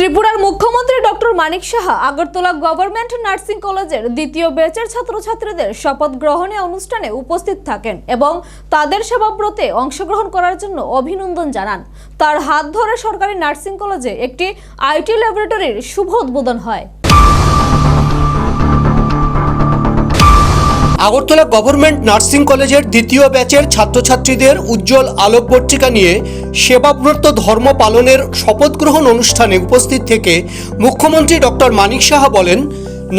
ত্রিপুরার মুখ্যমন্ত্রী doctor Manik Saha Agartala government nursing কলেজের দ্বিতীয় ব্যাচের ছাত্রছাত্রীদের শপথ গ্রহণে অনুষ্ঠানে উপস্থিত থাকেন এবং তাদের সেবাব্রতে অংশগ্রহণ করার জন্য অভিনন্দন জানান। তার হাত ধরে সরকারি নার্সিং কলেজে একটি আইটি ল্যাবরেটরির শুভ উদ্বোধন হয়। আগরতলা গভর্নমেন্ট নার্সিং কলেজের দ্বিতীয় ব্যাচের ছাত্রছাত্রীদের উজ্জ্বল আলোকবর্তিকা নিয়ে সেবাব্রত ধর্ম পালনের শপথ গ্রহণ অনুষ্ঠানে উপস্থিত থেকে মুখ্যমন্ত্রী ডক্টর মানিক সাহা বলেন,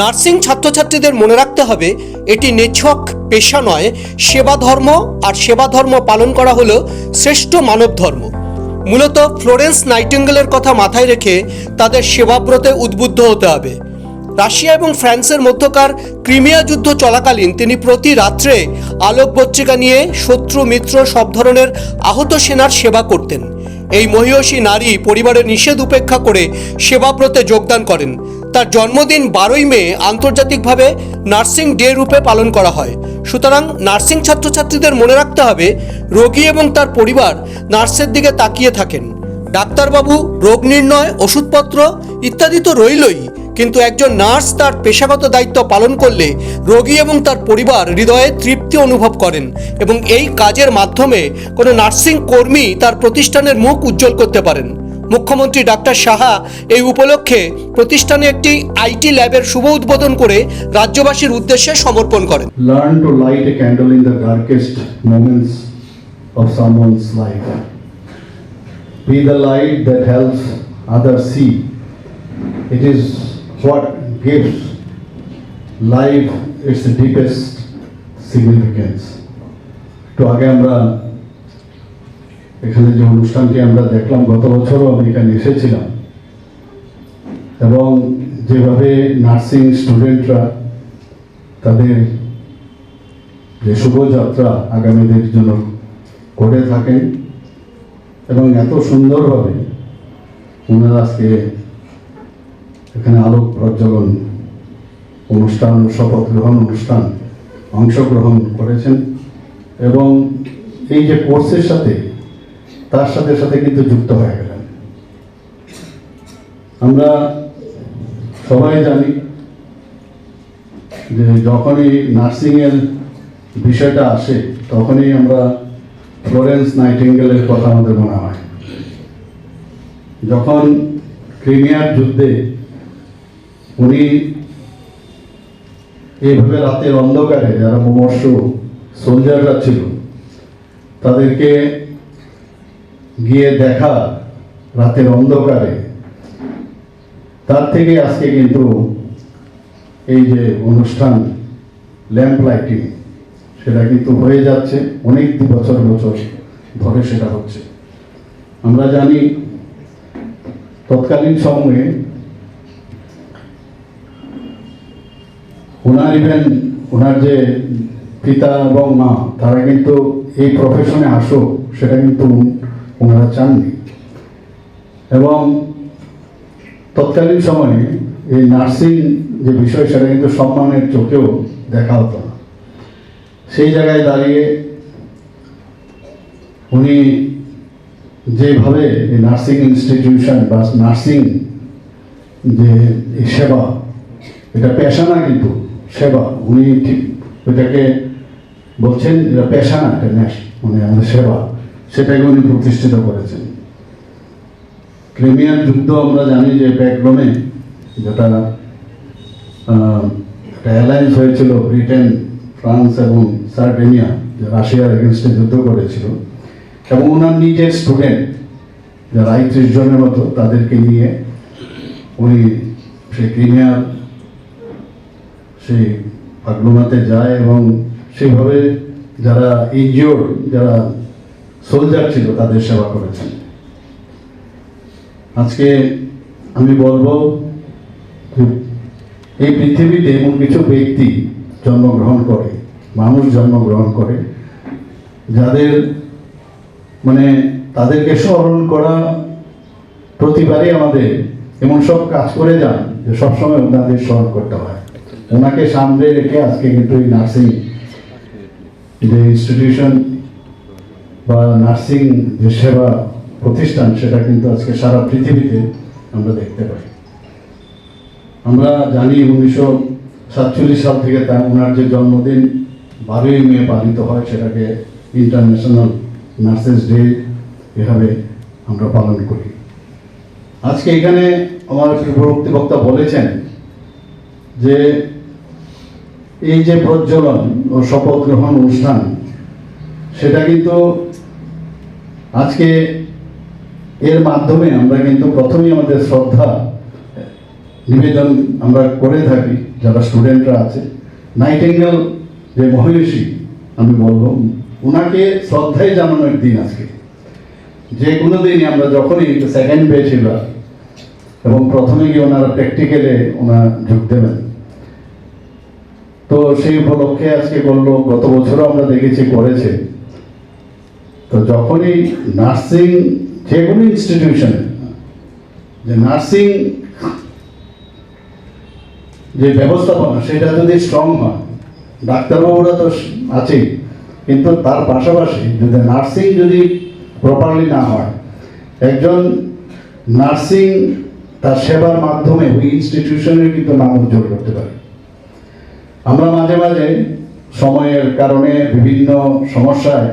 নার্সিং ছাত্রছাত্রীদের মনে রাখতে হবে এটি নিছক পেশা নয়, সেবা ধর্ম, আর সেবা ধর্ম পালন করা হলো শ্রেষ্ঠ মানব ধর্ম। মূলত ফ্লোরেন্স নাইটিঙ্গেলের কথা মাথায় রেখে তাদের সেবাব্রতে উদ্বুদ্ধ হতে হবে। রাশিয়া এবং ফ্রান্সের মধ্যকার ক্রিমিয়া যুদ্ধ চলাকালীন তিনি প্রতি রাত্রে আলোকবর্তিকা নিয়ে শত্রু মিত্র সব ধরনের আহত সেনার সেবা করতেন। এই মহিয়সী নারী পরিবারের নিষেধ উপেক্ষা করে সেবাব্রতে যোগদান করেন। তার জন্মদিন 12ই মে আন্তর্জাতিকভাবে নার্সিং ডে রূপে পালন করা হয়। সুতরাং নার্সিং ছাত্রছাত্রীদের মনে রাখতে হবে রোগী এবং তার পরিবার নার্সের দিকে তাকিয়ে থাকেন। ডাক্তারবাবু, রোগ নির্ণয়, ওষুধপত্র ইত্যাদি তো রইলই, কিন্তু একজন নার্স তার পেশাগত দায়িত্ব পালন করলে রোগী এবং তার পরিবার হৃদয়ে তৃপ্তি অনুভব করেন এবং এই কাজের মাধ্যমে কোনো নার্সিং কর্মী তার প্রতিষ্ঠানের মুখ উজ্জ্বল করতে পারেন। মুখ্যমন্ত্রী ডাক্তার সাহা এই উপলক্ষে প্রতিষ্ঠানে একটি আইটি ল্যাবের শুভ উদ্বোধন করে রাজ্যবাসীর উদ্দেশ্যে সমর্পণ করেন। Learn to light a candle in the darkest moments of someone's life. Be the light that helps others see. It is what gives life its deepest significance. তো আগে আমরা এখানে যে অনুষ্ঠানটি আমরা দেখলাম, গত বছরও আমি এখানে এসেছিলাম এবং যেভাবে নার্সিং স্টুডেন্টরা তাদের যে শুভযাত্রা আগামীদের জন্য করে থাকেন এবং এত সুন্দরভাবে ওনারা আজকে এখানে আলোক প্রজ্বলন অনুষ্ঠান, শপথ গ্রহণ অনুষ্ঠান অংশগ্রহণ করেছেন এবং এই যে কোর্সের সাথে তার সাথে সাথে কিন্তু যুক্ত হয়ে গেলেন। আমরা সবাই জানি যে যখনই নার্সিংয়ের বিষয়টা আসে তখনই আমরা ফ্লোরেন্স নাইটিঙ্গেলের কথা আমাদের মনে হয়। যখন ক্রিমিয়ার যুদ্ধে উনি এইভাবে রাতের অন্ধকারে যারা মুমূর্ষ সোলজাররা ছিল তাদেরকে গিয়ে দেখা রাতের অন্ধকারে, তার থেকে আজকে কিন্তু এই যে অনুষ্ঠান ল্যাম্প লাইটিং সেটা কিন্তু হয়ে যাচ্ছে, অনেক বছর বছর ধরে সেটা হচ্ছে। আমরা জানি তৎকালীন সময়ে ওনার যে পিতা এবং মা তারা কিন্তু এই প্রফেশনে আসুক সেটা কিন্তু ওনারা চাননি এবং তৎকালীন সময়ে এই নার্সিং যে বিষয় সেটা কিন্তু সম্মানের চোখেও দেখা হতো না। সেই জায়গায় দাঁড়িয়ে উনি যেভাবে এই নার্সিং ইনস্টিটিউশন বা নার্সিং যে সেবা, এটা পেশা না কিন্তু সেবা, উনি ঠিক ওইটাকে বলছেন এটা পেশা না, এটা মানে আমাদের সেবা, সেটাকে উনি প্রতিষ্ঠিত করেছেন। ক্রিমিয়ার যুদ্ধ আমরা জানি যে ব্যাকগ্রাউন্ডে যেটা একটা অ্যালায়েন্স হয়েছিল ব্রিটেন, ফ্রান্স এবং সার্ডেনিয়া, যে রাশিয়ার এগেনস্টে যুদ্ধ করেছিল এবং ওনার নিজের স্টুডেন্ট যারা ৩৫ জনের মতো তাদেরকে নিয়ে উনি সেই ক্রিমিয়ার সেই পাগলুমাতে যায় এবং সেইভাবে যারা ইনজিওর্ড, যারা সোলজার ছিল তাদের সেবা করেছেন। আজকে আমি বলবো এই পৃথিবীতে এমন কিছু ব্যক্তি জন্মগ্রহণ করে, মানুষ জন্মগ্রহণ করে, যাদের মানে তাদেরকে স্মরণ করা প্রতিবারই আমাদের এমন সব কাজ করে যান যে সবসময় ওনাদের স্মরণ করতে হয়। ওনাকে সামনে রেখে আজকে কিন্তু এই নার্সিং যে ইনস্টিটিউশন বা নার্সিং যে সেবা প্রতিষ্ঠান সেটা কিন্তু আজকে সারা পৃথিবীতে আমরা দেখতে পাই। আমরা জানি 1947 সাল থেকে ওনার যে জন্মদিন 12ই মে পালিত হয়, সেটাকে ইন্টারন্যাশনাল নার্সেস ডে এভাবে আমরা পালন করি। আজকে এখানে আমার পূর্ববর্তী বক্তা বলেছেন যে এই যে প্রজ্বলন ও শপথ গ্রহণ অনুষ্ঠান, সেটা কিন্তু আজকে এর মাধ্যমে আমরা কিন্তু প্রথমেই আমাদের শ্রদ্ধা নিবেদন আমরা করে থাকি যারা স্টুডেন্টরা আছে। নাইটিঙ্গেল যে মহিষী আমি বলবো, ওনাকে শ্রদ্ধাই জানানোর দিন আজকে। যে কোনো দিনই আমরা যখনই সেকেন্ড পেয়েছিল এবং প্রথমে গিয়ে ওনারা প্র্যাকটিক্যালে ওনারা যোগ দেবেন, তো সেই উপলক্ষে আজকে করলো। গত বছরও আমরা দেখেছি করেছে। তো যখনই নার্সিং যে কোনো ইনস্টিটিউশনে যে নার্সিং যে ব্যবস্থাপনা সেটা যদি স্ট্রং হয়, ডাক্তারবাবুরা তো আছেই, কিন্তু তার পাশাপাশি যদি নার্সিং যদি প্রপারলি না হয়, একজন নার্সিং তার সেবার মাধ্যমে ওই ইনস্টিটিউশনের কিন্তু নাম উজ্জ্বল করতে পারে। আমরা মাঝে মাঝে সময়ের কারণে বিভিন্ন সমস্যায়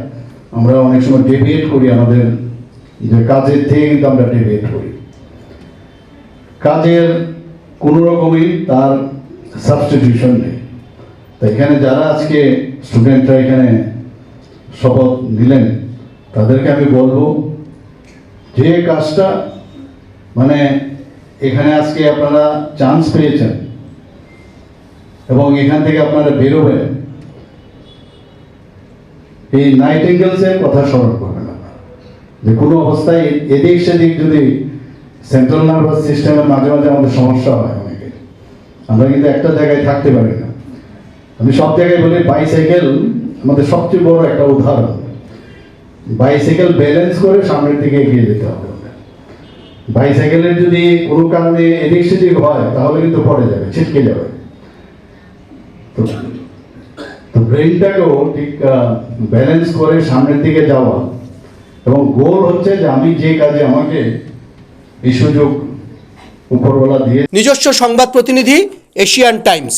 আমরা অনেক সময় ডেভিয়েট করি, আমাদের যে কাজের থেকে কিন্তু আমরা ডেভিয়েট করি। কাজের কোনো রকমই তার সাবস্টিটিউশন নেই। তো এখানে যারা আজকে স্টুডেন্টরা এখানে শপথ নিলেন, তাদেরকে আমি বলবো যে কাজটা মানে এখানে আজকে আপনারা চান্স পেয়েছেন এবং এখান থেকে আপনারা বেরোবেন, এই নাইটিঙ্গেলসের কথা স্মরণ করবেন আপনারা। যে কোনো অবস্থায় এদিক সেদিক যদি সেন্ট্রাল নার্ভাস সিস্টেমের মাঝে মাঝে আমাদের সমস্যা হয় অনেকে, আমরা কিন্তু একটা জায়গায় থাকতে পারি না। আমি সব জায়গায় বলি বাইসাইকেল আমাদের সবচেয়ে বড় একটা উদাহরণ। বাইসাইকেল ব্যালেন্স করে সামনের দিকে এগিয়ে যেতে হবে। বাইসাইকেলের যদি কোনো কারণে এদিক সেদিক হয় তাহলে কিন্তু পড়ে যাবে, ছিটকে যাবে। তো ব্রেনটাকেও ঠিক ব্যালেন্স করে সামনের দিকে যাওয়া, এবং গোল হচ্ছে যে আমি যে কাজে আমাকে এই সুযোগ উপরওয়ালা দিয়ে। নিজস্ব সংবাদ প্রতিনিধি, এশিয়ান টাইমস।